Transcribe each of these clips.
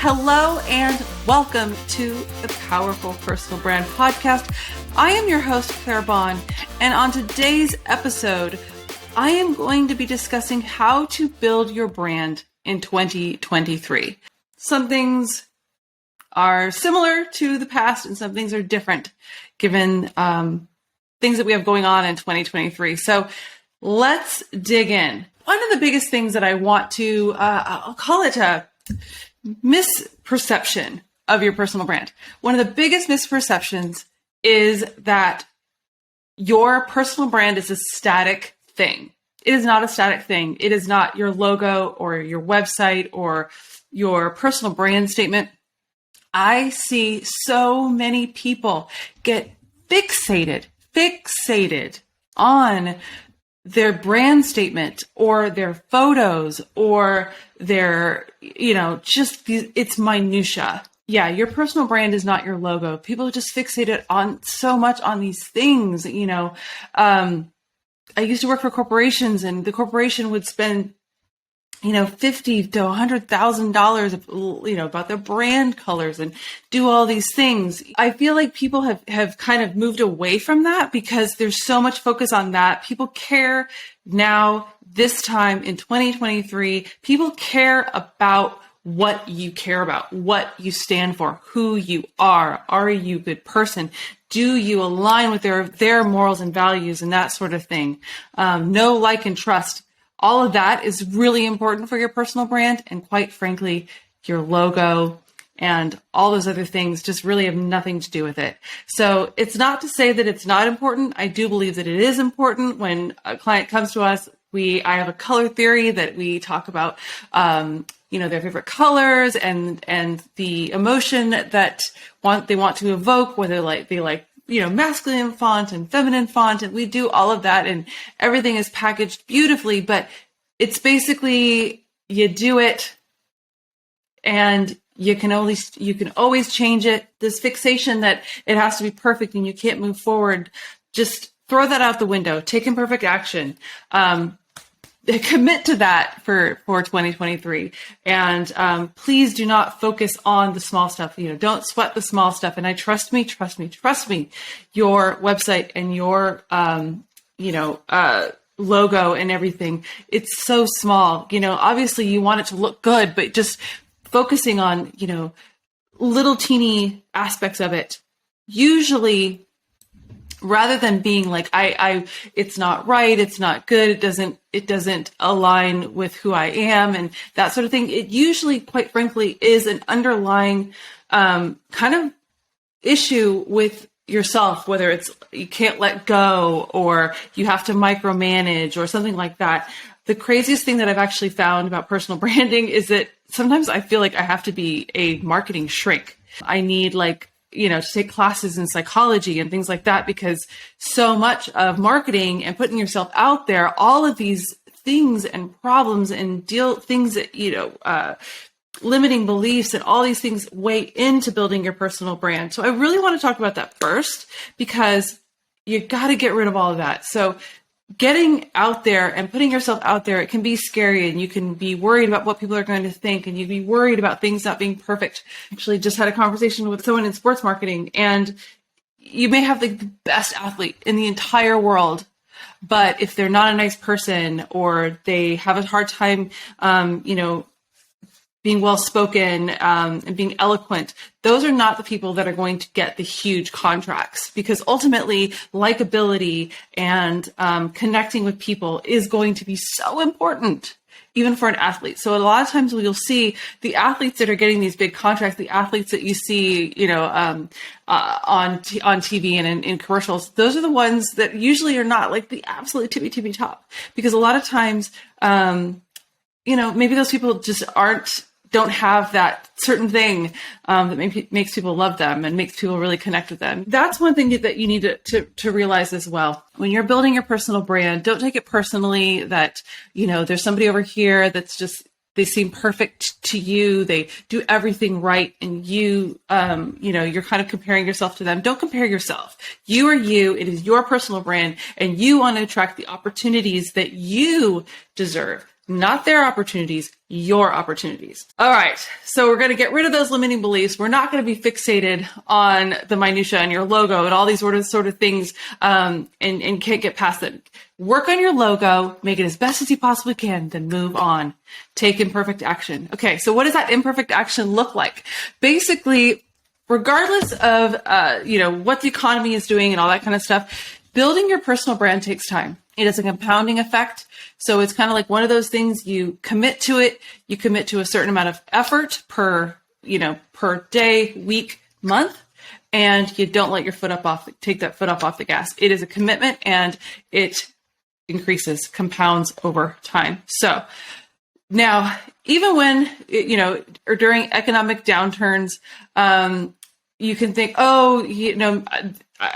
Hello and welcome to the Powerful Personal Brand Podcast. I am your host, Claire Bahn, and on today's episode, I am going to be discussing how to build your brand in 2023. Some things are similar to the past and some things are different given things that we have going on in 2023. So let's dig in. One of the biggest things that I want to, I'll call it a misperception of your personal brand. One of the biggest misperceptions is that your personal brand is a static thing. It is not a static thing. It is not your logo or your website or your personal brand statement. I see so many people get fixated on their brand statement or their photos or their, it's minutia. Yeah, your personal brand is not your logo. People are just fixated on so much on these things. I used to work for corporations, and the corporation would spend, $50,000 to $100,000, about their brand colors and do all these things. I feel like people have kind of moved away from that because there's so much focus on that. People care now, this time in 2023, people care about what you care about, what you stand for, who you are. Are you a good person? Do you align with their morals and values and that sort of thing? Know, like, and trust. All of that is really important for your personal brand. And quite frankly, your logo and all those other things just really have nothing to do with it. So it's not to say that it's not important. I do believe that it is important. When a client comes to us, I have a color theory that we talk about, their favorite colors and the emotion that they want to evoke, whether they like masculine font and feminine font, and we do all of that, and everything is packaged beautifully, but it's basically, you do it and you can always change it. This fixation that it has to be perfect and you can't move forward, just throw that out the window. Take imperfect action. Commit to that for 2023. And please do not focus on the small stuff. Don't sweat the small stuff. And trust me, your website and your, logo and everything, it's so small. Obviously you want it to look good, but just focusing on, little teeny aspects of it, usually, rather than being like, it's not right, it's not good, it doesn't align with who I am and that sort of thing. It usually, quite frankly, is an underlying kind of issue with yourself, whether it's you can't let go or you have to micromanage or something like that. The craziest thing that I've actually found about personal branding is that sometimes I feel like I have to be a marketing shrink. I need to take classes in psychology and things like that, because so much of marketing and putting yourself out there, all of these things and problems and things that, limiting beliefs and all these things weigh into building your personal brand. So I really want to talk about that first, because you got to get rid of all of that. So getting out there and putting yourself out there, it can be scary, and you can be worried about what people are going to think, and you'd be worried about things not being perfect. Actually, just had a conversation with someone in sports marketing, and you may have the best athlete in the entire world, but if they're not a nice person or they have a hard time, being well-spoken and being eloquent, those are not the people that are going to get the huge contracts, because ultimately likability and connecting with people is going to be so important, even for an athlete. So a lot of times you'll see the athletes that are getting these big contracts, the athletes that you see, on TV and in commercials, those are the ones that usually are not like the absolute tippy top, because a lot of times, maybe those people just don't have that certain thing that maybe makes people love them and makes people really connect with them. That's one thing that you need to realize as well. When you're building your personal brand, don't take it personally that, there's somebody over here that's just, they seem perfect to you. They do everything right. And you're kind of comparing yourself to them. Don't compare yourself. You are you. It is your personal brand, and you want to attract the opportunities that you deserve. not their opportunities, your opportunities. All right. So we're going to get rid of those limiting beliefs. We're not going to be fixated on the minutia and your logo and all these sort of things, and can't get past it. Work on your logo, make it as best as you possibly can, then move on. Take imperfect action. Okay. So what does that imperfect action look like? Basically, regardless of, what the economy is doing and all that kind of stuff, building your personal brand takes time. It is a compounding effect. So it's kind of like one of those things, you commit to it, you commit to a certain amount of effort per day, week, month, and you don't let your take that foot up off the gas. It is a commitment and it increases, compounds over time. So now, even when, or during economic downturns, you can think,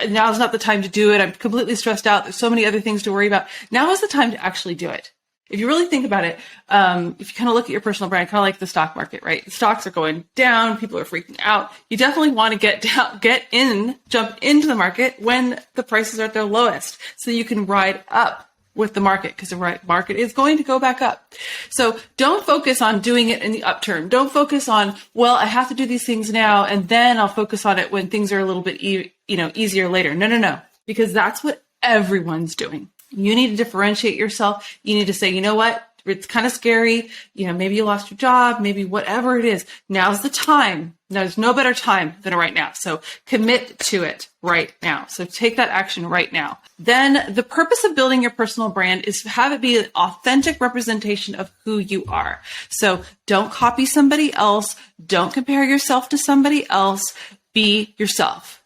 now's not the time to do it. I'm completely stressed out. There's so many other things to worry about. Now is the time to actually do it. If you really think about it, if you kind of look at your personal brand, kind of like the stock market, right? The stocks are going down. People are freaking out. You definitely want to jump into the market when the prices are at their lowest so you can ride up with the market, because the market is going to go back up. So don't focus on doing it in the upturn. Don't focus on, well, I have to do these things now, and then I'll focus on it when things are a little bit, easier later. No, because that's what everyone's doing. You need to differentiate yourself. You need to say, you know what? It's kind of scary. Maybe you lost your job, maybe whatever it is. Now's the time. There's no better time than right now. So commit to it right now. So take that action right now. Then the purpose of building your personal brand is to have it be an authentic representation of who you are. So don't copy somebody else. Don't compare yourself to somebody else. Be yourself.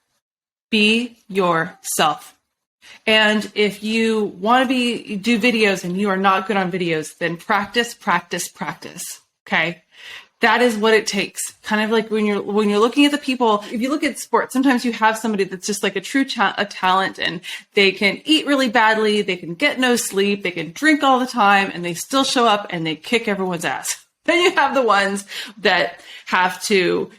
Be yourself. And if you want to do videos and you are not good on videos, then practice. Okay. That is what it takes. Kind of like when you're looking at the people, if you look at sports, sometimes you have somebody that's just like a true talent, and they can eat really badly. They can get no sleep. They can drink all the time, and they still show up and they kick everyone's ass. Then you have the ones that have to,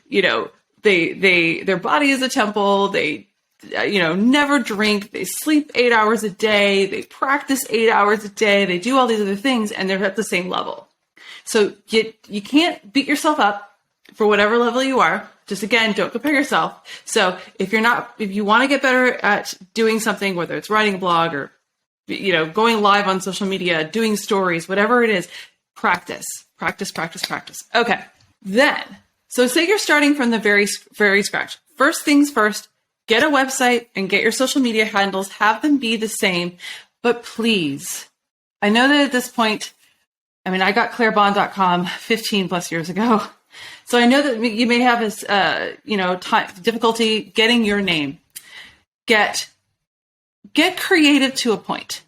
their body is a temple. They, never drink. They sleep 8 hours a day. They practice 8 hours a day. They do all these other things, and they're at the same level. So you can't beat yourself up for whatever level you are. Just again, don't compare yourself. So if you want to get better at doing something, whether it's writing a blog or, going live on social media, doing stories, whatever it is, practice. Okay. Then, so say you're starting from the very, very scratch. First things first, get a website and get your social media handles, have them be the same. But please, I know that at this point, I got clairebahn.com 15 plus years ago. So I know that you may have this, difficulty getting your name. Get creative to a point.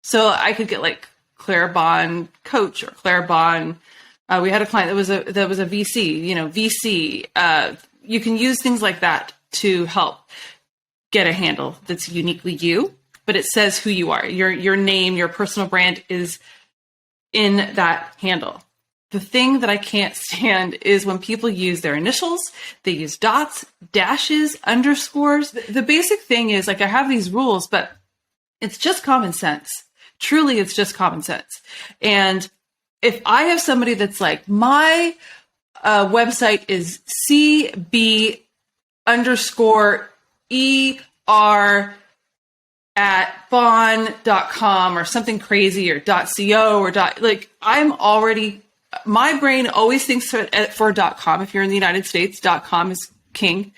So I could get like Claire Bahn Coach or Claire Bahn. We had a client that was a VC, VC. You can use things like that to help get a handle that's uniquely you, but it says who you are. Your name, your personal brand is in that handle. The thing that I can't stand is when people use their initials, they use dots, dashes, underscores. The basic thing is, like, I have these rules, but it's just common sense. Truly, it's just common sense. And if I have somebody that's like, my website is CB _ER at Bahn.com or something crazy, or .co or my brain always thinks for .com. If you're in the United States, .com is king.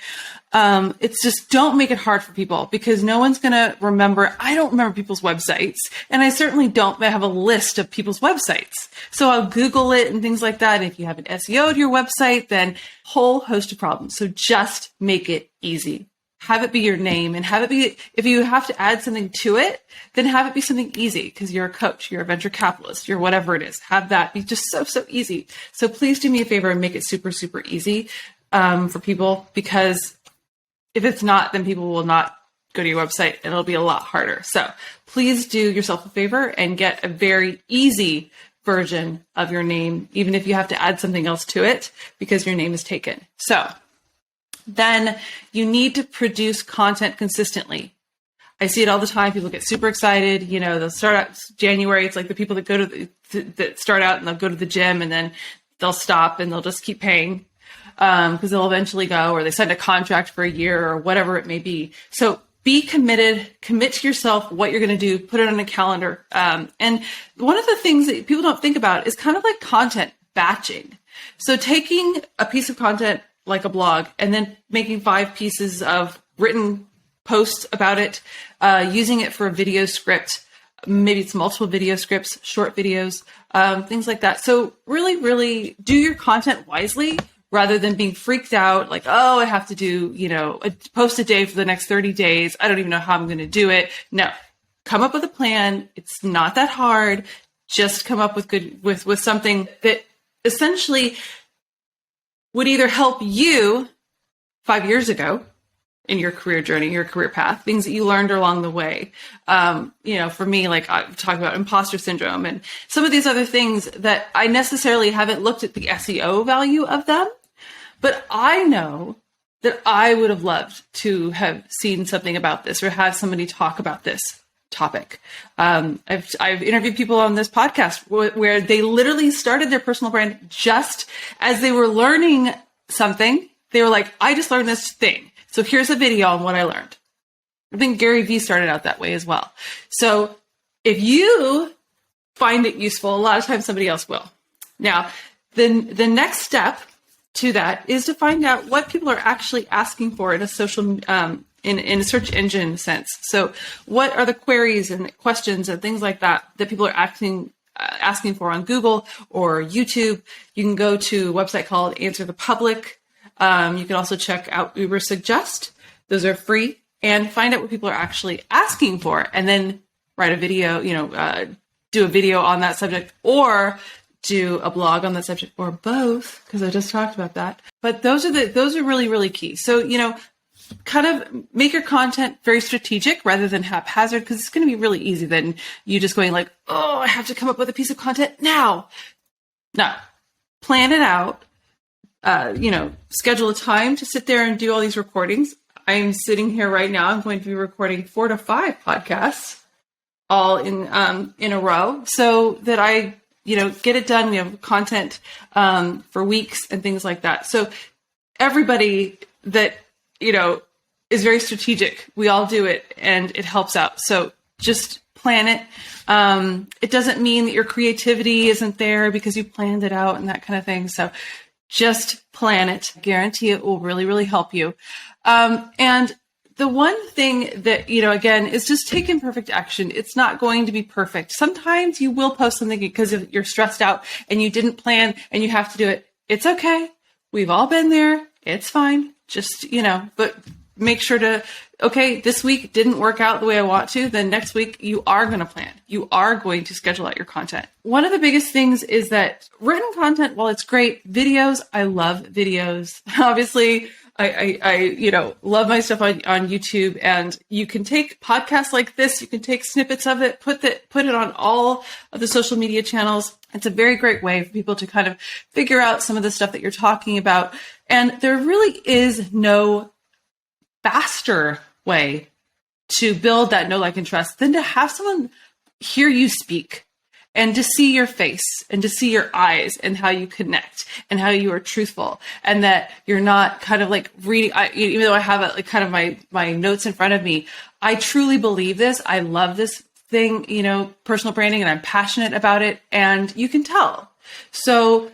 It's just, don't make it hard for people, because no one's going to remember. I don't remember people's websites, and I certainly don't have a list of people's websites. So I'll Google it and things like that. And if you have an SEO to your website, then whole host of problems. So just make it easy. Have it be your name, and have it be, if you have to add something to it, then have it be something easy, because you're a coach, you're a venture capitalist, you're whatever it is. Have that be just so easy. So please do me a favor and make it super easy for people, because if it's not, then people will not go to your website, and it'll be a lot harder. So please do yourself a favor and get a very easy version of your name, even if you have to add something else to it, because your name is taken. So then you need to produce content consistently. I see it all the time. People get super excited. You know, they'll start out January. It's like the people that go to that start out and they'll go to the gym and then they'll stop and they'll just keep paying because they'll eventually go, or they sign a contract for a year or whatever it may be. So be committed, commit to yourself what you're going to do, put it on a calendar. And one of the things that people don't think about is kind of like content batching. So taking a piece of content like a blog and then making 5 pieces of written posts about it, using it for a video script. Maybe it's multiple video scripts, short videos, things like that. So really, really do your content wisely rather than being freaked out like, oh, I have to do, you know, a post a day for the next 30 days. I don't even know how I'm going to do it. No, come up with a plan. It's not that hard. Just come up with something that essentially would either help you 5 years ago in your career journey, your career path, things that you learned along the way. You know, for me, like I talk about imposter syndrome and some of these other things that I necessarily haven't looked at the SEO value of them, but I know that I would have loved to have seen something about this or have somebody talk about this topic. I've interviewed people on this podcast where they literally started their personal brand just as they were learning something. They were like, I just learned this thing. So here's a video on what I learned. I think Gary Vee started out that way as well. So if you find it useful, a lot of times somebody else will. Now, the next step to that is to find out what people are actually asking for in a social, in a search engine sense. So what are the queries and questions and things like that that people are asking for on Google or YouTube? You can go to a website called Answer the Public. You can also check out Uber Suggest. Those are free, and find out what people are actually asking for, and then write a video, do a video on that subject, or do a blog on that subject, or both, because I just talked about that. But those are really, really key. So, kind of make your content very strategic rather than haphazard, because it's going to be really easy then you just going like, oh, I have to come up with a piece of content now. No, plan it out. Schedule a time to sit there and do all these recordings. I'm sitting here right now. I'm going to be recording 4 to 5 podcasts all in a row so that I, get it done. We have content for weeks and things like that. So everybody that, is very strategic. We all do it and it helps out. So just plan it. It doesn't mean that your creativity isn't there because you planned it out and that kind of thing. So just plan it. Guarantee it will really, really help you. And the one thing that, again, is just take imperfect action. It's not going to be perfect. Sometimes you will post something because you're stressed out and you didn't plan and you have to do it. It's okay. We've all been there. It's fine. Just, but make sure to, okay, this week didn't work out the way I want to. Then next week you are going to plan. You are going to schedule out your content. One of the biggest things is that written content, while it's great, videos, I love videos. Obviously, I love my stuff on YouTube, and you can take podcasts like this, you can take snippets of it, put it on all of the social media channels. It's a very great way for people to kind of figure out some of the stuff that you're talking about. And there really is no faster way to build that know, like, and trust than to have someone hear you speak and to see your face and to see your eyes and how you connect and how you are truthful, and that you're not kind of like reading, even though I have like kind of my notes in front of me, I truly believe this. I love this thing, personal branding, and I'm passionate about it, and you can tell. So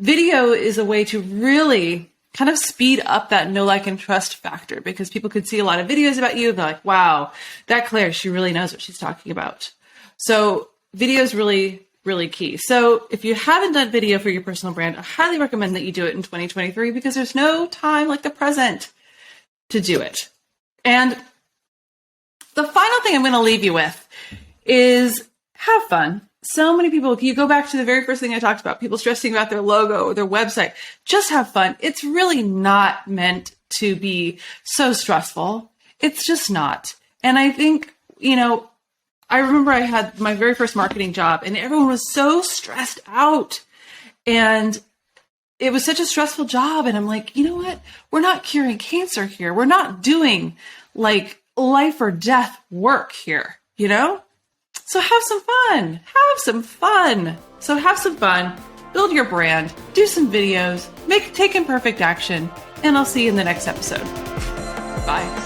video is a way to really kind of speed up that know, like, and trust factor, because people could see a lot of videos about you and be like, wow, that Claire, she really knows what she's talking about. So video is really, really key. So if you haven't done video for your personal brand, I highly recommend that you do it in 2023, because there's no time like the present to do it. And the final thing I'm going to leave you with is have fun. So many people, if you go back to the very first thing I talked about, people stressing about their logo or their website, just have fun. It's really not meant to be so stressful. It's just not. And I think, I remember I had my very first marketing job and everyone was so stressed out, and it was such a stressful job. And I'm like, you know what? We're not curing cancer here. We're not doing like life or death work here, you know? So have some fun. Have some fun. So have some fun. Build your brand. Do some videos. Take imperfect action. And I'll see you in the next episode. Bye.